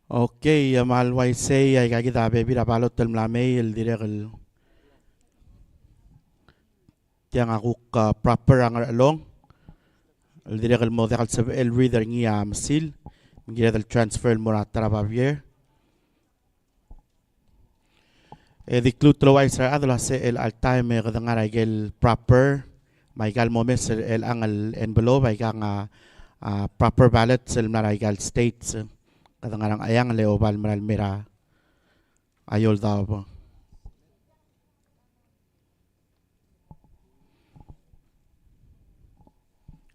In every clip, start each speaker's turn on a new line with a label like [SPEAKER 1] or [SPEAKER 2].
[SPEAKER 1] Okay, mahal YC ay kagi tabi bira balot tel mlamay el direk el tiang aku ka proper ang along el direk el model sab el reader ngi amsil ngi el transfer el mora trabavier di clue tlo ay sa adla se el al time gadang ara el proper may gal momes el ang el envelope ay kang proper ballot sel mara gal states kadang arang ayang leo bal maral mera ayol daw po.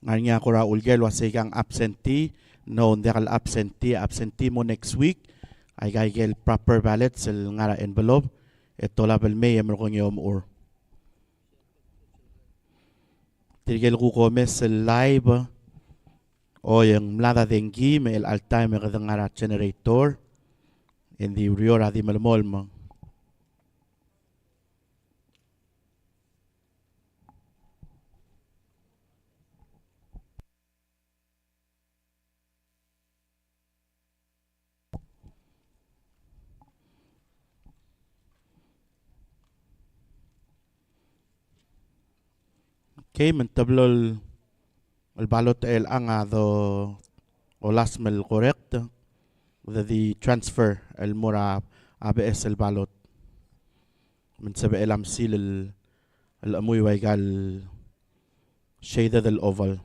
[SPEAKER 1] Nganya ko ra ulgel wasi kang absentee no ndekal absentee mo next week ay gel proper ballot sel ngara envelope ito label may emro ko ngayom or tirgel ko komes sel live o yung mlada dengi me el altay me kadang ngara generator in the riora di malmol mo. Okay, mentablol el balot el anga do o lasmel correct the transfer el mora ABS el balot من سبق الامثيل الاموي ويقال shaded الاوفل.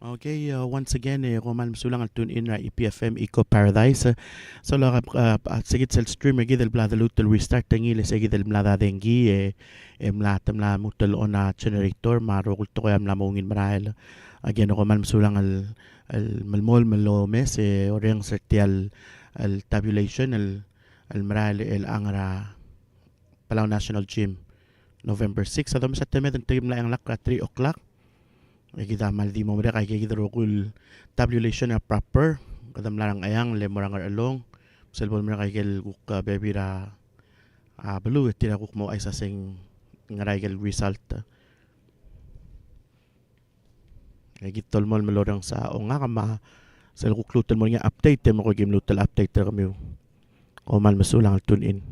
[SPEAKER 1] Okay, once again, Roman Msulang al tune in ra EPFM Eco Paradise. So, sigit sa stream, gidel blada lutel restart tangi, sigit el mlada dengi, mlata mla mutel ona generator, marokul to kaya mla mungin marahil. Again, Roman Msulang al malmol malomes, oreng sertial al tabulation, al marahil el angara Palau National Gym, November 6. Adom sa temet, ang tigim lang lakra 3 o'clock. Kita maldi mo mereka kaya kita rokul tabulation na proper kadam larang ayang le morangar along selbol mereka kaya kuk baby ra belu tira kuk mo ay sasing ngaray kaya result kaya kita tolmol melorang sa o nga kama sel kuk lutel mo nga update mo ko game lutel update kami o mal masulang al tune in.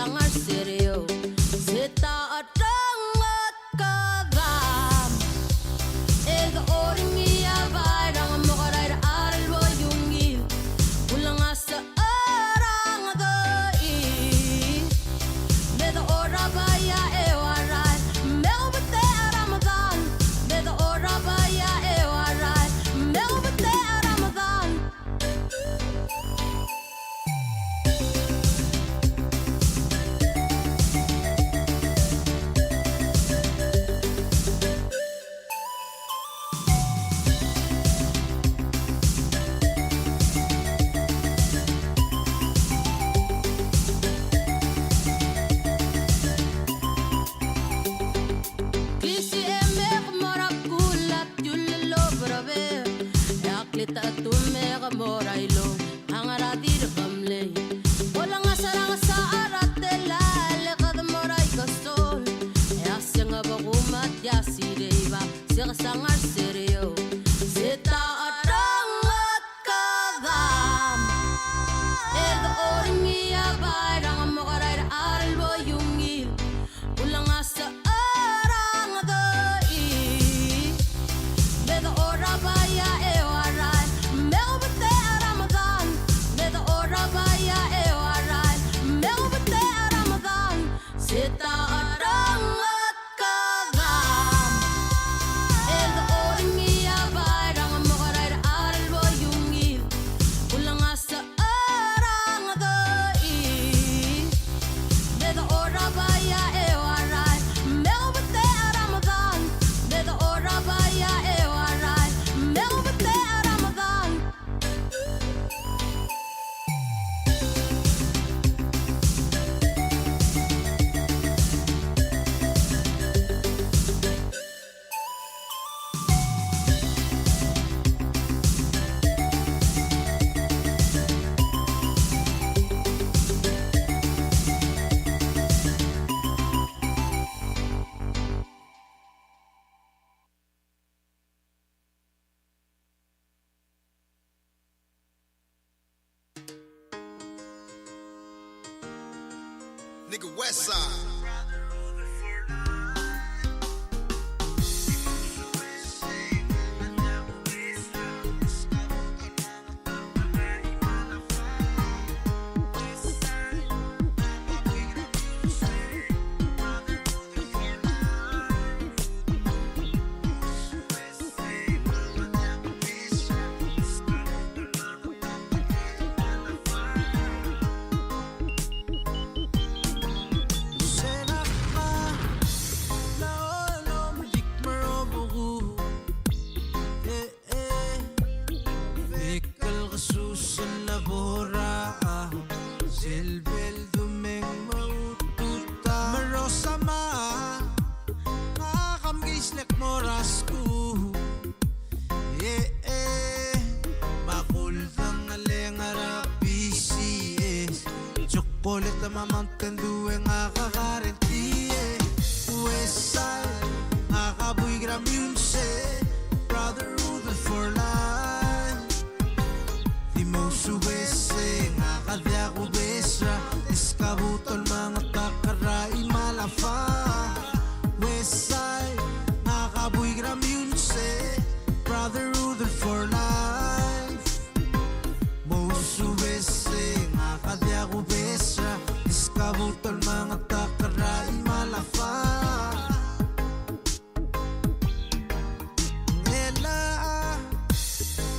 [SPEAKER 2] sangar serio Seta adangat kadam Ega oring iya bayrang Mokaray da aral wo yungil Ulang asa arang agai Meda ora baya ewaray Meo bate aramadan Meda ora baya ewaray Meo bate aramadan Klisi emek morap kulat yulilo brabe Yaklita atumek morailo Hangarati de kamle Walang asarang sa aratela Lekad moray kastol Yasyang abakumat yasideba Sika sangar seryo Seta adangat kadam Ega oring iya bayrang Mokaray da aral bo yungil Ulang asa arang agai Meda ora baya ewaray Meo bate aramadan Meda ora baya ewaray Meo bate aramadan Seta adangat kadam Ega oring iya bayrang Mokaray da aral bo yungil Ulang asa arang agai Meda ora baya ewaray Meo bate aramadan Meda ora baya ewaray Meo bate aramadan
[SPEAKER 3] Nigga West Side. Polita mamountain duwe nga kakarinti West Side, akabuy gram yun se Brotherhood for life Di mo subese, nga kadya ko besra Iskabutol mga takaray malafa West Side, akabuy gram yun se Brotherhood for life Mo subese, nga kadya ko besra Iskabutol mga takaray malafa Ela,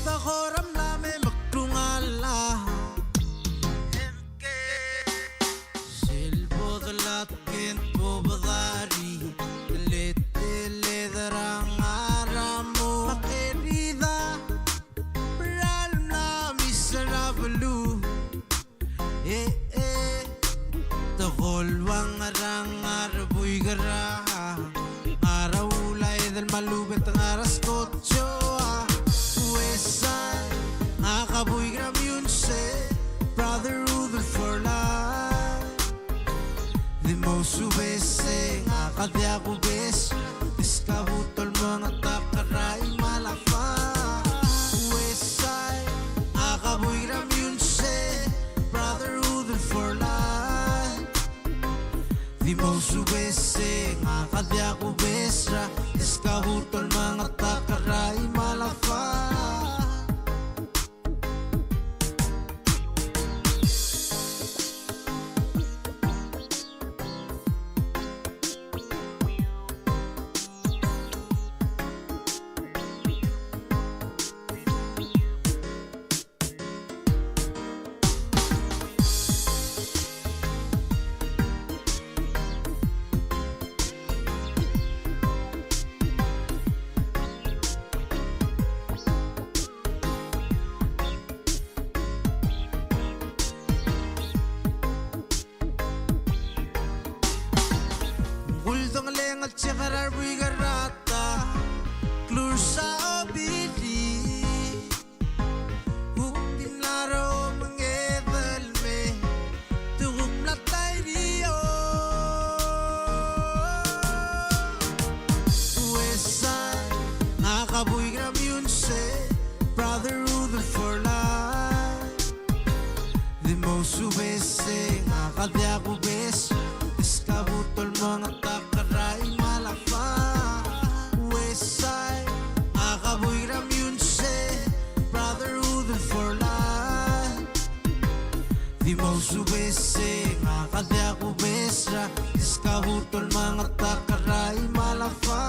[SPEAKER 3] takoram namin magtungala MK Silbo dalat kinto badari Tele darang aramo Makerida Pral na miserable Takolwang arang araboy garaha Araulay dal malubit ang aras kotso West Side, nakaboy gram yun se Brotherhood for life Di mo subese, nakadya ko bes Iskabutol mga takaray malafa West Side, nakaboy gram yun se Brotherhood for life Di mo subese nga kadya ko besra Iskahutol mga takaray malafa Guldong lengat siya kararwi garata Klur sa obidi Hukin laro mangedal me Tugum na tayo diyo Uwesan Nakabuy gram yun se Brotherhood for life Di mo subese Nakadya ko bes Iskabutol mga takaray malafa Westside Nakabuy ram yun se Brotherhood for life Di mo subese Nakadya ko besra Iskabutol mga takaray malafa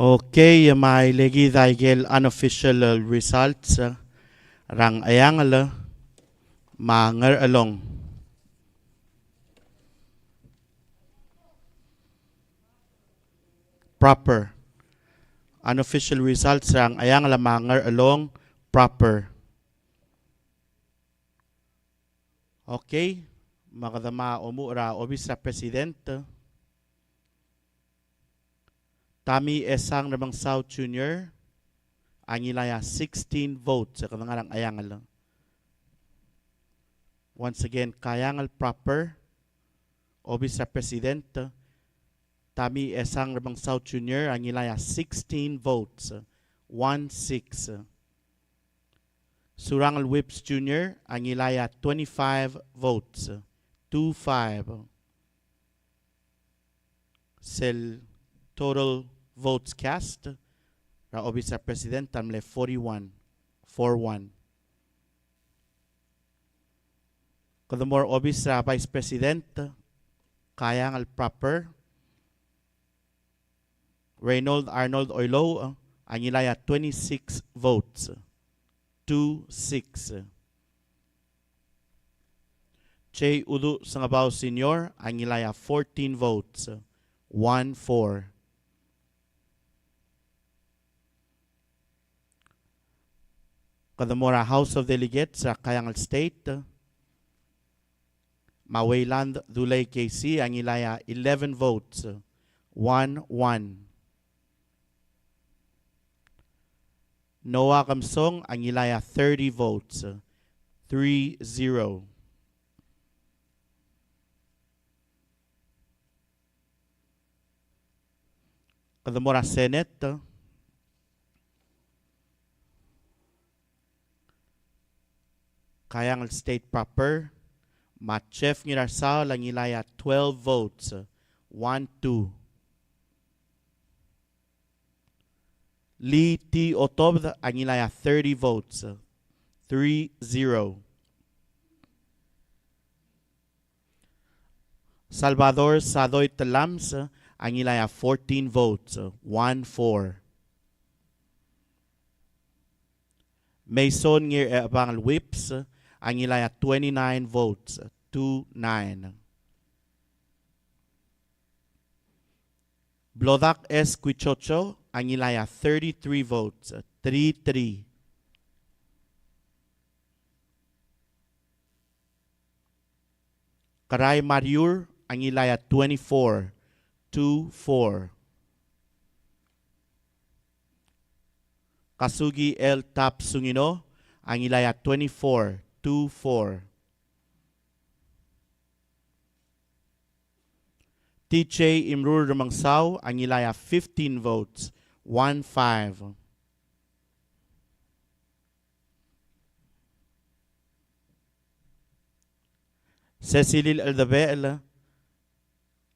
[SPEAKER 1] Okay, may legi daigel unofficial results rang ayangala manger along. Proper. Unofficial results rang ayangala manger along proper. Okay, makadama umura obisra presidente. Tami Esang namang South Junior, ang ilaya 16 votes sa kanangarang ayangal. Once again, kayangal proper, obis sa presidente, Tami Esang namang South Junior, ang ilaya 16 votes, 1-6. Surangal Whips Junior, ang ilaya 25 votes, 2-5. Sel total votes cast ra obis sa president tamle 41 4-1. Kadamor obis sa vice president kayang al proper Reynold Arnold Oilo ang ilaya 26 votes 2-6. Che Udu Sangabaw Senior ang ilaya 14 votes 1-4. Kadamora House of Delegates sa Kayangal State, Mawayland Dulay KC ang ilaya 11 votes, 1-1. Noah Kamsong ang ilaya 30 votes, 3-0. Kadamora Senate, Kayangal State proper, Matchef Ngirarsao lang ilaya 12 votes, 1-2. Lee T. Otob ang ilaya 30 votes, 3-0. Salvador Sadoy Talams, ang ilaya 14 votes, 1-4. Mason ngir Abangal Whips, ang ilaya 29 votes, 2-9. Blodak S. Quichocho, ang ilaya 33 votes, 3-3. Karay Mariur, ang ilaya 24, 2-4. Kasugi L. Tap Sungino, ang ilaya 24, 2-4. TJ Imrur Ramangsaw, ang ilaya 15 votes, 1-5. Cecilil Aldabel,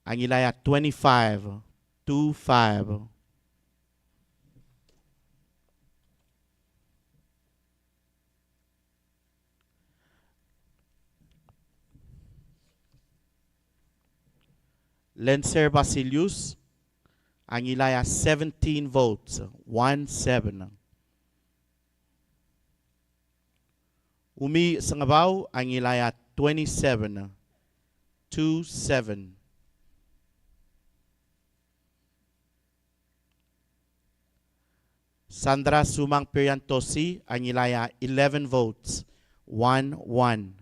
[SPEAKER 1] ang ilaya 25, 2-5. Lencer Basilius, ang ilaya 17 votes, 1-7. Umi Sangabaw, ang ilaya 27, 2-7. Sandra Sumang Periantosi, ang ilaya 11 votes, 1-1.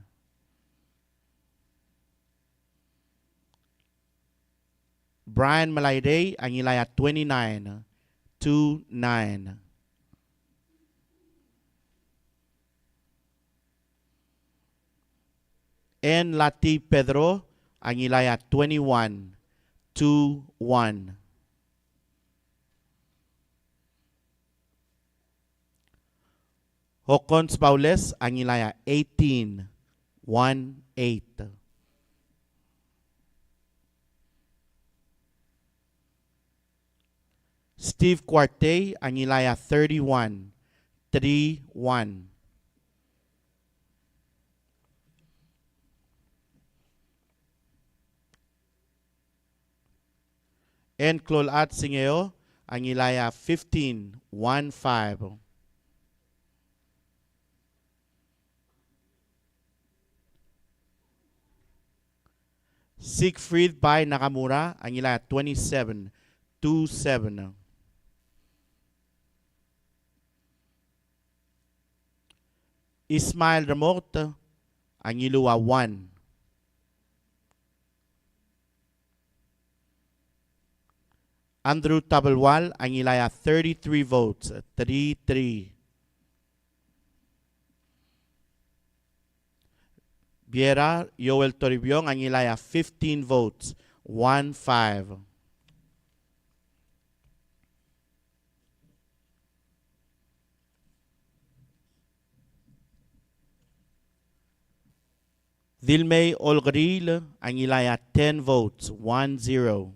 [SPEAKER 1] Brian Malayday, ang ilaya 29, 2-9. N. Lati Pedro, ang ilaya 21, 2-1. Hokons Paules, ang ilaya 18, 1-8. Steve Cuarte, ang ilaya 31, 3-1. N. Clolat Singeo, ang ilaya 15, 1-5. Siegfried Bai Nakamura, ang ilaya 27, 2-7. Ismail Ramot, ang iluwa 1. Andrew Tabalwal, ang ilaya 33 votes, 3-3. Viera Yoel Toribio, ang ilaya 15 votes, 1-5. Dilmay Olgril, ang ilaya 10 votes, 1-0.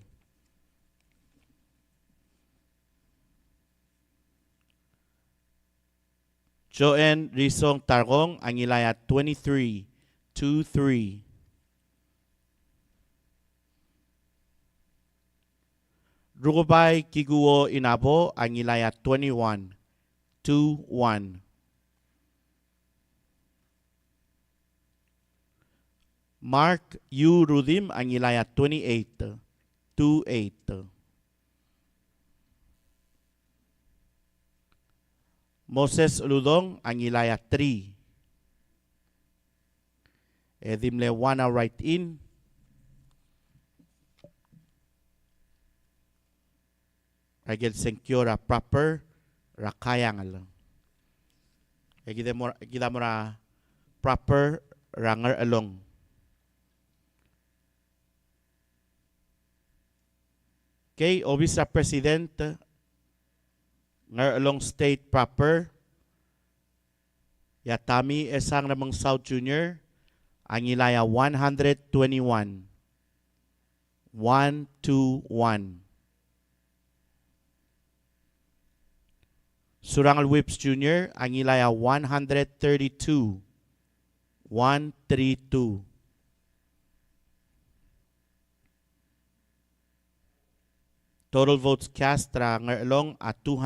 [SPEAKER 1] Joanne Rizong Targong, ang ilaya 23, 2-3. Rugubay Kiguo Inabo, ang ilaya 21, 2-1. Mark U. Rudim, ang ilaya 28, 2-8. Moses Uludong, ang ilaya 3. Edimle Wana right in. Agil Senkyora proper, rakayangal. Egida mo ra proper, ranger along. Kay Obis sa President, ngar along state proper, Yatami Esang namang South Junior, ang ilaya 121, 1-2-1. Surangal Whips Junior, ang ilaya 132, 1-3-2. total votes cast ra ngarlong at